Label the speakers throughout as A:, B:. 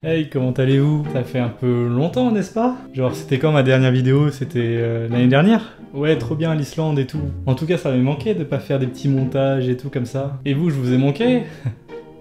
A: Hey, comment allez-vous? Ça fait un peu longtemps, n'est-ce pas? Genre, c'était quand ma dernière vidéo? C'était l'année dernière? Ouais, trop bien l'Islande et tout. En tout cas, ça m'avait manqué de pas faire des petits montages et tout comme ça. Et vous, je vous ai manqué?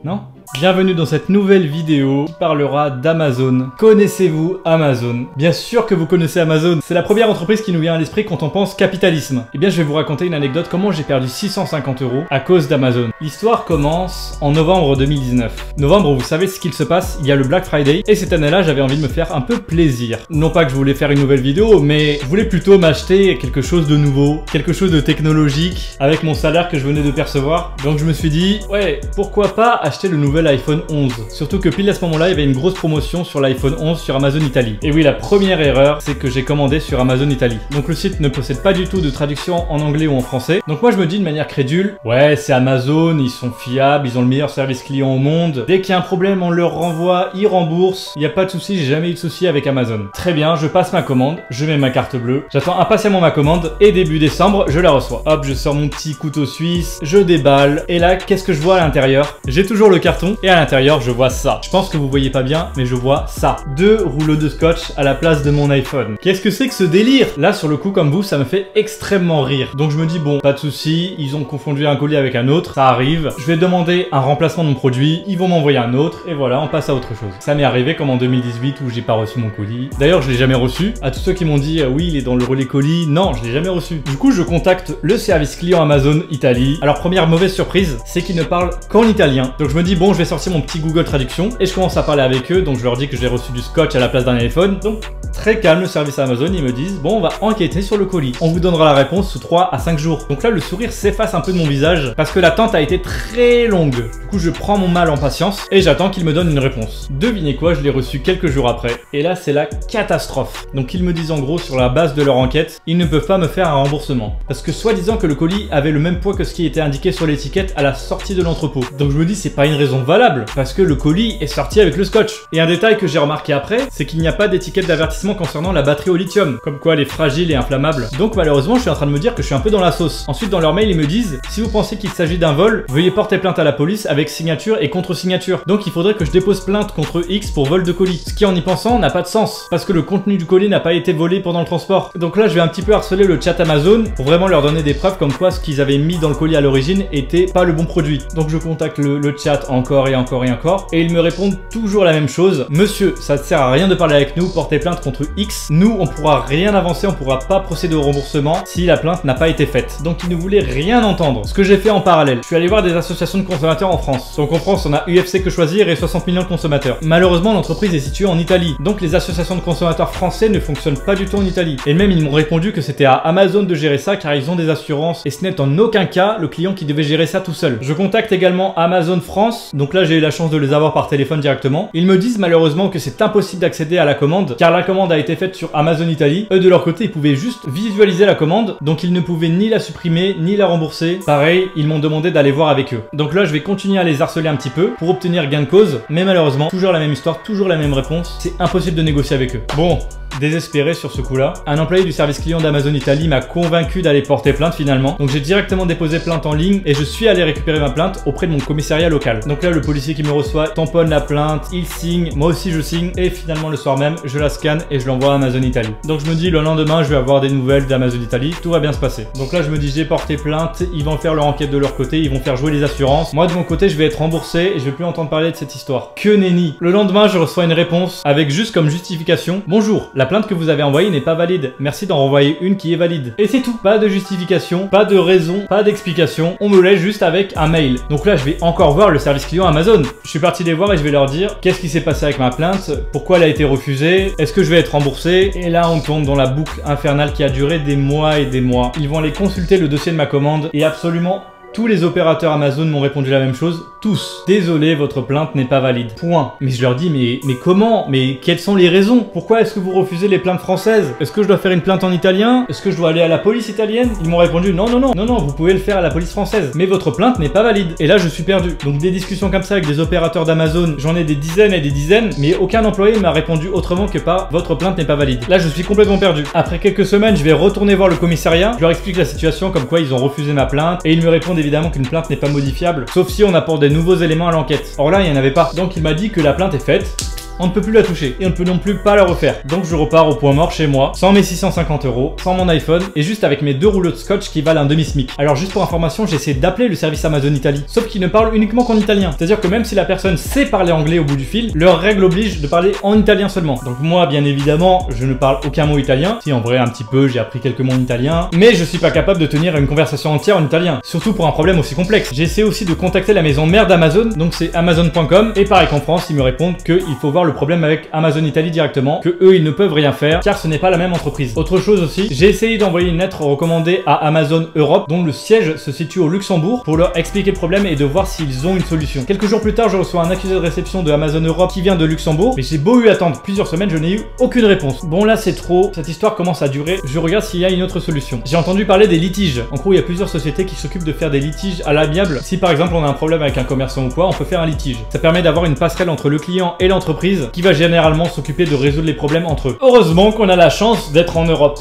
A: Non? Bienvenue dans cette nouvelle vidéo qui parlera d'Amazon. Connaissez-vous Amazon? Bien sûr que vous connaissez Amazon. C'est la première entreprise qui nous vient à l'esprit quand on pense capitalisme. Eh bien, je vais vous raconter une anecdote comment j'ai perdu 650 € à cause d'Amazon. L'histoire commence en novembre 2019. Novembre, vous savez ce qu'il se passe, il y a le Black Friday et cette année-là, j'avais envie de me faire un peu plaisir. Non pas que je voulais faire une nouvelle vidéo, mais je voulais plutôt m'acheter quelque chose de nouveau, quelque chose de technologique avec mon salaire que je venais de percevoir. Donc je me suis dit, ouais, pourquoi pas acheter le nouvel iPhone 11. Surtout que pile à ce moment-là, il y avait une grosse promotion sur l'iPhone 11 sur Amazon Italie. Et oui, la première erreur, c'est que j'ai commandé sur Amazon Italie. Donc le site ne possède pas du tout de traduction en anglais ou en français. Donc moi je me dis de manière crédule, ouais, c'est Amazon, ils sont fiables, ils ont le meilleur service client au monde. Dès qu'il y a un problème, on leur renvoie, ils remboursent. Il n'y a pas de souci, j'ai jamais eu de souci avec Amazon. Très bien, je passe ma commande, je mets ma carte bleue, j'attends impatiemment ma commande et début décembre, je la reçois. Hop, je sors mon petit couteau suisse, je déballe et là, qu'est-ce que je vois à l'intérieur? J'ai toujours le carton et à l'intérieur, je vois ça. Je pense que vous voyez pas bien, mais je vois ça. 2 rouleaux de scotch à la place de mon iPhone. Qu'est-ce que c'est que ce délire? Là, sur le coup, comme vous, ça me fait extrêmement rire. Donc je me dis, bon, pas de souci, ils ont confondu un colis avec un autre, ça arrive. Je vais demander un remplacement de mon produit, ils vont m'envoyer un autre, et voilà, on passe à autre chose. Ça m'est arrivé comme en 2018 où j'ai pas reçu mon colis. D'ailleurs, je l'ai jamais reçu. À tous ceux qui m'ont dit, oui, il est dans le relais colis, non, je l'ai jamais reçu. Du coup, je contacte le service client Amazon Italie. Alors, première mauvaise surprise, c'est qu'ils ne parlent qu'en italien. Donc je me dis, bon, je vais sortir mon petit Google Traduction et je commence à parler avec eux, donc je leur dis que j'ai reçu du scotch à la place d'un iPhone. Donc très calme le service Amazon, ils me disent bon, on va enquêter sur le colis, on vous donnera la réponse sous 3 à 5 jours. Donc là le sourire s'efface un peu de mon visage parce que l'attente a été très longue. Du coup je prends mon mal en patience et j'attends qu'ils me donnent une réponse. Devinez quoi, je l'ai reçu quelques jours après et là c'est la catastrophe. Donc ils me disent en gros sur la base de leur enquête, ils ne peuvent pas me faire un remboursement parce que soi-disant que le colis avait le même poids que ce qui était indiqué sur l'étiquette à la sortie de l'entrepôt. Donc je me dis c'est pas une raison valable parce que le colis est sorti avec le scotch. Et un détail que j'ai remarqué après, c'est qu'il n'y a pas d'étiquette d'avertissement concernant la batterie au lithium, comme quoi elle est fragile et inflammable. Donc malheureusement, je suis en train de me dire que je suis un peu dans la sauce. Ensuite, dans leur mail, ils me disent si vous pensez qu'il s'agit d'un vol, veuillez porter plainte à la police avec signature et contre-signature. Donc il faudrait que je dépose plainte contre X pour vol de colis. Ce qui, en y pensant, n'a pas de sens, parce que le contenu du colis n'a pas été volé pendant le transport. Donc là, je vais un petit peu harceler le chat Amazon pour vraiment leur donner des preuves comme quoi ce qu'ils avaient mis dans le colis à l'origine était pas le bon produit. Donc je contacte le chat encore et encore et encore, et ils me répondent toujours la même chose. Monsieur, ça ne sert à rien de parler avec nous, portez plainte contre X. Nous, on pourra rien avancer, on pourra pas procéder au remboursement si la plainte n'a pas été faite. Donc ils ne voulaient rien entendre. Ce que j'ai fait en parallèle, je suis allé voir des associations de consommateurs en France. Donc en France, on a UFC Que Choisir et 60 millions de consommateurs. Malheureusement, l'entreprise est située en Italie. Donc les associations de consommateurs français ne fonctionnent pas du tout en Italie. Et même ils m'ont répondu que c'était à Amazon de gérer ça car ils ont des assurances et ce n'est en aucun cas le client qui devait gérer ça tout seul. Je contacte également Amazon France. Donc là, j'ai eu la chance de les avoir par téléphone directement. Ils me disent malheureusement que c'est impossible d'accéder à la commande car la commande a été faite sur Amazon Italie. Eux de leur côté ils pouvaient juste visualiser la commande, donc ils ne pouvaient ni la supprimer ni la rembourser. Pareil, ils m'ont demandé d'aller voir avec eux. Donc là je vais continuer à les harceler un petit peu pour obtenir gain de cause, mais malheureusement toujours la même histoire, toujours la même réponse, c'est impossible de négocier avec eux. Bon, désespéré sur ce coup-là, un employé du service client d'Amazon Italie m'a convaincu d'aller porter plainte finalement. Donc j'ai directement déposé plainte en ligne et je suis allé récupérer ma plainte auprès de mon commissariat local. Donc là le policier qui me reçoit tamponne la plainte, il signe, moi aussi je signe et finalement le soir même je la scanne et je l'envoie à Amazon Italie. Donc je me dis le lendemain je vais avoir des nouvelles d'Amazon Italie, tout va bien se passer. Donc là je me dis j'ai porté plainte, ils vont faire leur enquête de leur côté, ils vont faire jouer les assurances. Moi de mon côté je vais être remboursé et je vais plus entendre parler de cette histoire. Que nenni. Le lendemain je reçois une réponse avec juste comme justification: bonjour, la plainte que vous avez envoyée n'est pas valide, merci d'en renvoyer une qui est valide. Et c'est tout, pas de justification, pas de raison, pas d'explication, on me laisse juste avec un mail. Donc là je vais encore voir le service client Amazon. Je suis parti les voir et je vais leur dire qu'est-ce qui s'est passé avec ma plainte, pourquoi elle a été refusée, est-ce que je vais être remboursé. Et là on tombe dans la boucle infernale qui a duré des mois et des mois. Ils vont aller consulter le dossier de ma commande et absolument tous les opérateurs Amazon m'ont répondu la même chose, tous. Désolé, votre plainte n'est pas valide. Point. Mais je leur dis, mais comment? Mais quelles sont les raisons? Pourquoi est-ce que vous refusez les plaintes françaises? Est-ce que je dois faire une plainte en italien? Est-ce que je dois aller à la police italienne? Ils m'ont répondu, non, vous pouvez le faire à la police française. Mais votre plainte n'est pas valide. Et là, je suis perdu. Donc des discussions comme ça avec des opérateurs d'Amazon, j'en ai des dizaines et des dizaines, mais aucun employé m'a répondu autrement que par votre plainte n'est pas valide. Là, je suis complètement perdu. Après quelques semaines, je vais retourner voir le commissariat. Je leur explique la situation, comme quoi ils ont refusé ma plainte, et ils me répondent évidemment qu'une plainte n'est pas modifiable, sauf si on apporte des nouveaux éléments à l'enquête. Or là, il n'y en avait pas. Donc il m'a dit que la plainte est faite, on ne peut plus la toucher et on ne peut non plus pas la refaire. Donc je repars au point mort chez moi, sans mes 650 €, sans mon iPhone et juste avec mes 2 rouleaux de scotch qui valent un demi-smic. Alors juste pour information, j'ai essayé d'appeler le service Amazon Italie, sauf qu'ils ne parlent uniquement qu'en italien. C'est-à-dire que même si la personne sait parler anglais au bout du fil, leur règle oblige de parler en italien seulement. Donc moi, bien évidemment, je ne parle aucun mot italien. Si en vrai un petit peu, j'ai appris quelques mots en italien, mais je suis pas capable de tenir une conversation entière en italien, surtout pour un problème aussi complexe. J'ai essayé aussi de contacter la maison mère d'Amazon, donc c'est Amazon.com, et pareil qu'en France, ils me répondent qu'il faut voir le problème avec Amazon Italie directement, que eux ils ne peuvent rien faire, car ce n'est pas la même entreprise. Autre chose aussi, j'ai essayé d'envoyer une lettre recommandée à Amazon Europe, dont le siège se situe au Luxembourg, pour leur expliquer le problème et de voir s'ils ont une solution. Quelques jours plus tard, je reçois un accusé de réception de Amazon Europe qui vient de Luxembourg, mais j'ai beau eu attendre plusieurs semaines, je n'ai eu aucune réponse. Bon là c'est trop, cette histoire commence à durer, je regarde s'il y a une autre solution. J'ai entendu parler des litiges. En gros, il y a plusieurs sociétés qui s'occupent de faire des litiges à l'amiable. Si par exemple on a un problème avec un commerçant ou quoi, on peut faire un litige. Ça permet d'avoir une passerelle entre le client et l'entreprise qui va généralement s'occuper de résoudre les problèmes entre eux. Heureusement qu'on a la chance d'être en Europe.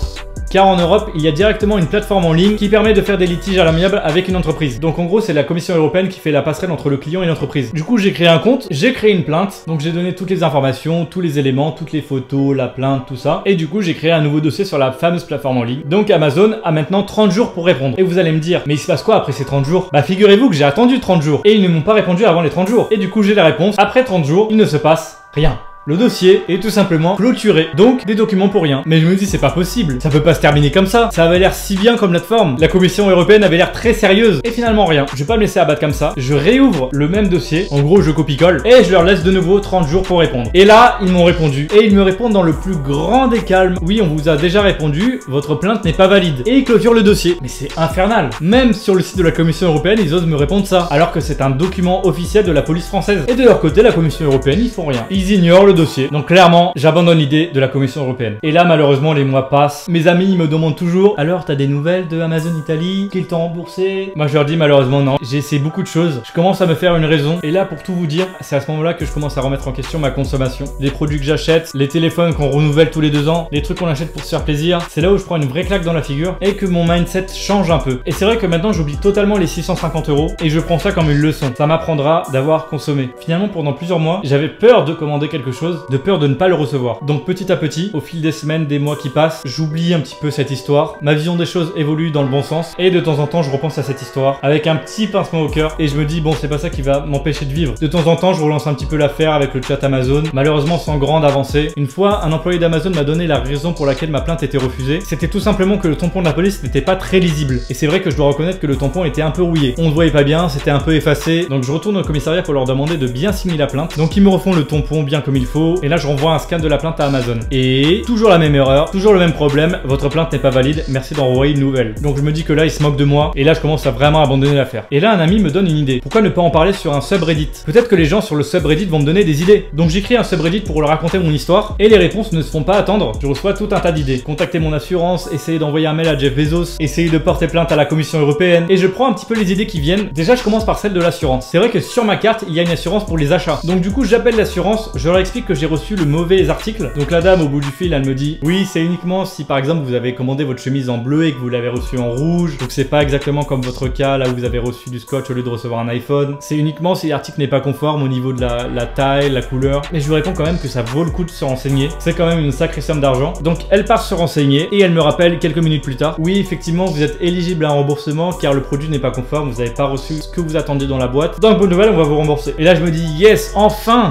A: Car en Europe, il y a directement une plateforme en ligne qui permet de faire des litiges à l'amiable avec une entreprise. Donc en gros, c'est la Commission européenne qui fait la passerelle entre le client et l'entreprise. Du coup, j'ai créé un compte, j'ai créé une plainte, donc j'ai donné toutes les informations, tous les éléments, toutes les photos, la plainte, tout ça. Et du coup, j'ai créé un nouveau dossier sur la fameuse plateforme en ligne. Donc Amazon a maintenant 30 jours pour répondre. Et vous allez me dire, mais il se passe quoi après ces 30 jours? Bah figurez-vous que j'ai attendu 30 jours. Et ils ne m'ont pas répondu avant les 30 jours. Et du coup, j'ai la réponse. Après 30 jours, il ne se passe rien. Le dossier est tout simplement clôturé, donc des documents pour rien. Mais je me dis c'est pas possible, ça peut pas se terminer comme ça. Ça avait l'air si bien comme plateforme. La Commission européenne avait l'air très sérieuse. Et finalement rien. Je vais pas me laisser abattre comme ça. Je réouvre le même dossier. En gros je copie-colle. Et je leur laisse de nouveau 30 jours pour répondre. Et là ils m'ont répondu. Et ils me répondent dans le plus grand des calmes. Oui on vous a déjà répondu, votre plainte n'est pas valide. Et ils clôturent le dossier. Mais c'est infernal. Même sur le site de la Commission européenne ils osent me répondre ça. Alors que c'est un document officiel de la police française. Et de leur côté la Commission européenne ils font rien. Ils ignorent le dossier. Donc clairement, j'abandonne l'idée de la Commission européenne. Et là, malheureusement, les mois passent. Mes amis me demandent toujours « Alors, t'as des nouvelles de Amazon Italie? Qu'ils t'ont remboursé ?» Moi, je leur dis malheureusement non. J'ai essayé beaucoup de choses. Je commence à me faire une raison. Et là, pour tout vous dire, c'est à ce moment-là que je commence à remettre en question ma consommation. Les produits que j'achète, les téléphones qu'on renouvelle tous les 2 ans, les trucs qu'on achète pour se faire plaisir. C'est là où je prends une vraie claque dans la figure et que mon mindset change un peu. Et c'est vrai que maintenant, j'oublie totalement les 650 € et je prends ça comme une leçon. Ça m'apprendra d'avoir consommé. Finalement, pendant plusieurs mois, j'avais peur de commander quelque chose, de peur de ne pas le recevoir. Donc petit à petit, au fil des semaines, des mois qui passent, j'oublie un petit peu cette histoire. Ma vision des choses évolue dans le bon sens et de temps en temps, je repense à cette histoire avec un petit pincement au cœur et je me dis bon, c'est pas ça qui va m'empêcher de vivre. De temps en temps, je relance un petit peu l'affaire avec le chat Amazon, malheureusement sans grande avancée. Une fois, un employé d'Amazon m'a donné la raison pour laquelle ma plainte était refusée. C'était tout simplement que le tampon de la police n'était pas très lisible. Et c'est vrai que je dois reconnaître que le tampon était un peu rouillé. On ne voyait pas bien, c'était un peu effacé. Donc je retourne au commissariat pour leur demander de bien signer la plainte. Donc ils me refont le tampon bien comme il faut. Et là, je renvoie un scan de la plainte à Amazon. Et toujours la même erreur, toujours le même problème, votre plainte n'est pas valide, merci d'en renvoyer une nouvelle. Donc je me dis que là, ils se moquent de moi. Et là, je commence à vraiment abandonner l'affaire. Et là, un ami me donne une idée. Pourquoi ne pas en parler sur un subreddit? Peut-être que les gens sur le subreddit vont me donner des idées. Donc j'écris un subreddit pour leur raconter mon histoire. Et les réponses ne se font pas attendre. Je reçois tout un tas d'idées. Contacter mon assurance, essayer d'envoyer un mail à Jeff Bezos, essayer de porter plainte à la Commission européenne. Et je prends un petit peu les idées qui viennent. Déjà, je commence par celle de l'assurance. C'est vrai que sur ma carte, il y a une assurance pour les achats. Donc du coup, j'appelle l'assurance, je leur explique que j'ai reçu le mauvais article. Donc la dame au bout du fil, elle me dit oui, c'est uniquement si par exemple vous avez commandé votre chemise en bleu et que vous l'avez reçue en rouge. Donc c'est pas exactement comme votre cas là où vous avez reçu du scotch au lieu de recevoir un iPhone. C'est uniquement si l'article n'est pas conforme au niveau de la taille, la couleur. Mais je lui réponds quand même que ça vaut le coup de se renseigner. C'est quand même une sacrée somme d'argent. Donc elle part se renseigner et elle me rappelle quelques minutes plus tard. Oui, effectivement, vous êtes éligible à un remboursement car le produit n'est pas conforme, vous n'avez pas reçu ce que vous attendiez dans la boîte. Donc bonne nouvelle, on va vous rembourser. Et là je me dis yes, enfin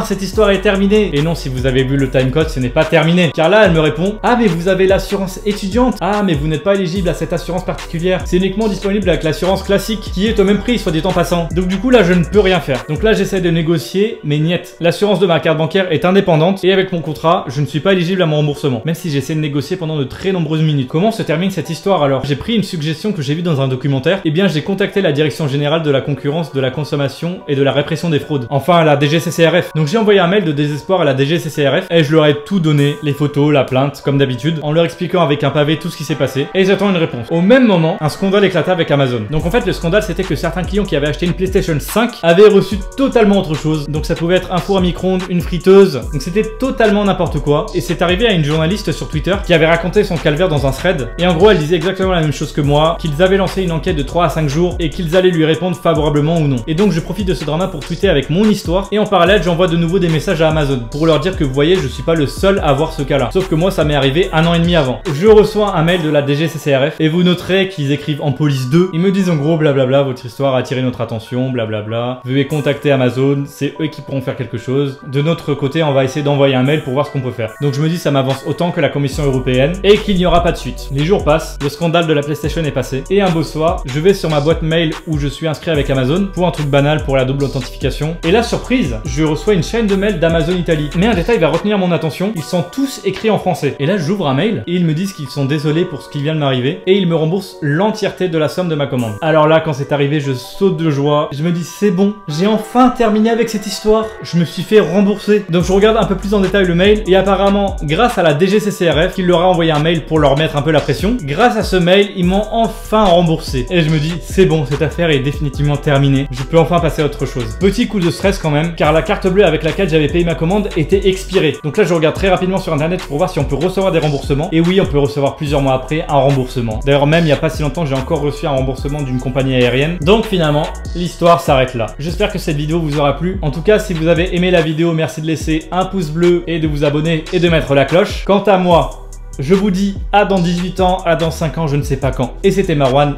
A: cette histoire est terminée. Et non, si vous avez vu le timecode, ce n'est pas terminé. Car là elle me répond ah mais vous avez l'assurance étudiante. Ah mais vous n'êtes pas éligible à cette assurance particulière. C'est uniquement disponible avec l'assurance classique qui est au même prix, soit dit en passant. Donc du coup là je ne peux rien faire. Donc là j'essaie de négocier, mais niet. L'assurance de ma carte bancaire est indépendante et avec mon contrat, je ne suis pas éligible à mon remboursement. Même si j'essaie de négocier pendant de très nombreuses minutes. Comment se termine cette histoire alors? J'ai pris une suggestion que j'ai vue dans un documentaire. Et bien j'ai contacté la direction générale de la concurrence, de la consommation et de la répression des fraudes. Enfin à la DGCCRF. Donc j'ai envoyé un mail de désespoir à la DGCCRF et je leur ai tout donné, les photos, la plainte, comme d'habitude, en leur expliquant avec un pavé tout ce qui s'est passé. Et j'attends une réponse. Au même moment, un scandale éclata avec Amazon. Donc en fait le scandale c'était que certains clients qui avaient acheté une PlayStation 5 avaient reçu totalement autre chose. Donc ça pouvait être un four à micro-ondes, une friteuse. Donc c'était totalement n'importe quoi. Et c'est arrivé à une journaliste sur Twitter qui avait raconté son calvaire dans un thread. Et en gros elle disait exactement la même chose que moi, qu'ils avaient lancé une enquête de 3 à 5 jours et qu'ils allaient lui répondre favorablement ou non. Et donc je profite de ce drama pour tweeter avec mon histoire et en parallèle j'envoie de nouveau des messages à Amazon pour leur dire que vous voyez, je suis pas le seul à avoir ce cas-là. Sauf que moi, ça m'est arrivé 1 an et demi avant. Je reçois un mail de la DGCCRF et vous noterez qu'ils écrivent en police 2. Ils me disent en gros blablabla, votre histoire a attiré notre attention, blablabla. Veuillez contacter Amazon, c'est eux qui pourront faire quelque chose. De notre côté, on va essayer d'envoyer un mail pour voir ce qu'on peut faire. Donc je me dis ça m'avance autant que la Commission européenne et qu'il n'y aura pas de suite. Les jours passent, le scandale de la PlayStation est passé et un beau soir, je vais sur ma boîte mail où je suis inscrit avec Amazon pour un truc banal pour la double authentification. Et là, surprise, je reçois une chaîne de mails d'Amazon Italie. Mais un détail va retenir mon attention, ils sont tous écrits en français. Et là, j'ouvre un mail et ils me disent qu'ils sont désolés pour ce qui vient de m'arriver et ils me remboursent l'entièreté de la somme de ma commande. Alors là, quand c'est arrivé, je saute de joie. Je me dis c'est bon, j'ai enfin terminé avec cette histoire. Je me suis fait rembourser. Donc je regarde un peu plus en détail le mail et apparemment, grâce à la DGCCRF qui leur a envoyé un mail pour leur mettre un peu la pression, grâce à ce mail, ils m'ont enfin remboursé. Et je me dis c'est bon, cette affaire est définitivement terminée. Je peux enfin passer à autre chose. Petit coup de stress quand même, car la carte bleue avec laquelle j'avais payé ma commande était expirée. Donc là, je regarde très rapidement sur internet pour voir si on peut recevoir des remboursements. Et oui, on peut recevoir plusieurs mois après un remboursement. D'ailleurs, même il n'y a pas si longtemps, j'ai encore reçu un remboursement d'une compagnie aérienne. Donc finalement, l'histoire s'arrête là. J'espère que cette vidéo vous aura plu. En tout cas, si vous avez aimé la vidéo, merci de laisser un pouce bleu et de vous abonner et de mettre la cloche. Quant à moi, je vous dis à dans 18 ans, à dans 5 ans, je ne sais pas quand. Et c'était Marwan,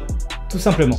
A: tout simplement.